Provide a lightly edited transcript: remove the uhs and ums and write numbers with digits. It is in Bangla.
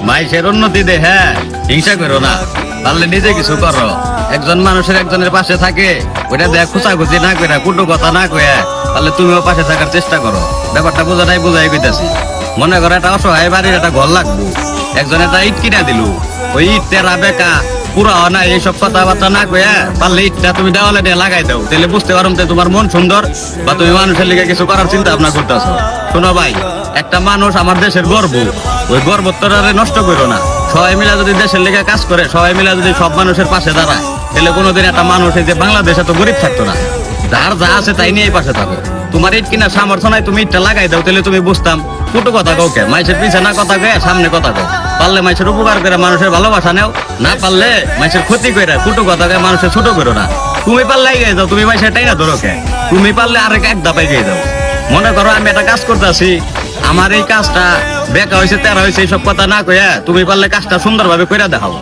মাইসের উন্নতি দেখে হিংসা করো না, পারলে নিজে কিছু করো। একজন মানুষের একজনের পাশে থাকে, ওইটা দেখ খুচাখুচি না করে, কুটু কথা না কয়ে, তাহলে তুমিও পাশে থাকার চেষ্টা করো। ব্যাপারটা বোঝাটাই বোঝাই কইতাছি। মনে করো একটা অসহায় বাড়ির একটা ঘর লাগবো, একজন একটা ইট কিনা দিল, ওই ইট তেরা বেকা পুরা না, এইসব কথাবার্তা না কয়ে পারলে ইটটা তুমি দেওয়ালে দিয়ে লাগাই দাও, তাহলে বুঝতে পারো যে তোমার মন সুন্দর বা তুমি মানুষের লিগে কিছু করার চিন্তা ভাবনা করতেছো। শোনো ভাই, একটা মানুষ আমার দেশের গর্ব, ওই গর্বটারে নষ্ট করো না। সবাই মিলে যদি দেশের লিগে কাজ করে, সবাই মিলে যদি সব মানুষের পাশে দাঁড়ায়, তাহলে কোনোদিন একটা মানুষ এই যে বাংলাদেশে তো গরিব থাকতো না। যার যা আছে তাই নিয়ে পাশে থাকো। তোমার ইট কিনা সামর্থ্য নাই, তুমি ইটটা লাগাই দাও, তাহলে তুমি বুঝতাম কুটু কথা কাউকে মাইসের পিছে না কথা কয়ে সামনে কথা কও। পারলে মাইসের উপকার করে মানুষের ভালোবাসা নেও, না পারলে মাইসের ক্ষতি করে কুটু কথা কয়ে মানুষের ছোট করো না। তুমি পারলে এগিয়ে যাও, তুমি মাইসের টাই না ধরো কে, তুমি পারলে আরেক এক ধাপ এগিয়ে যাও। মনে করো আমি একটা কাজ করতেছি, আমার এই কাজটা বেকা হয়েছে তেরা হয়েছে এইসব কথা না কয়ে তুমি পারলে কাজটা সুন্দরভাবে করে দেখাও।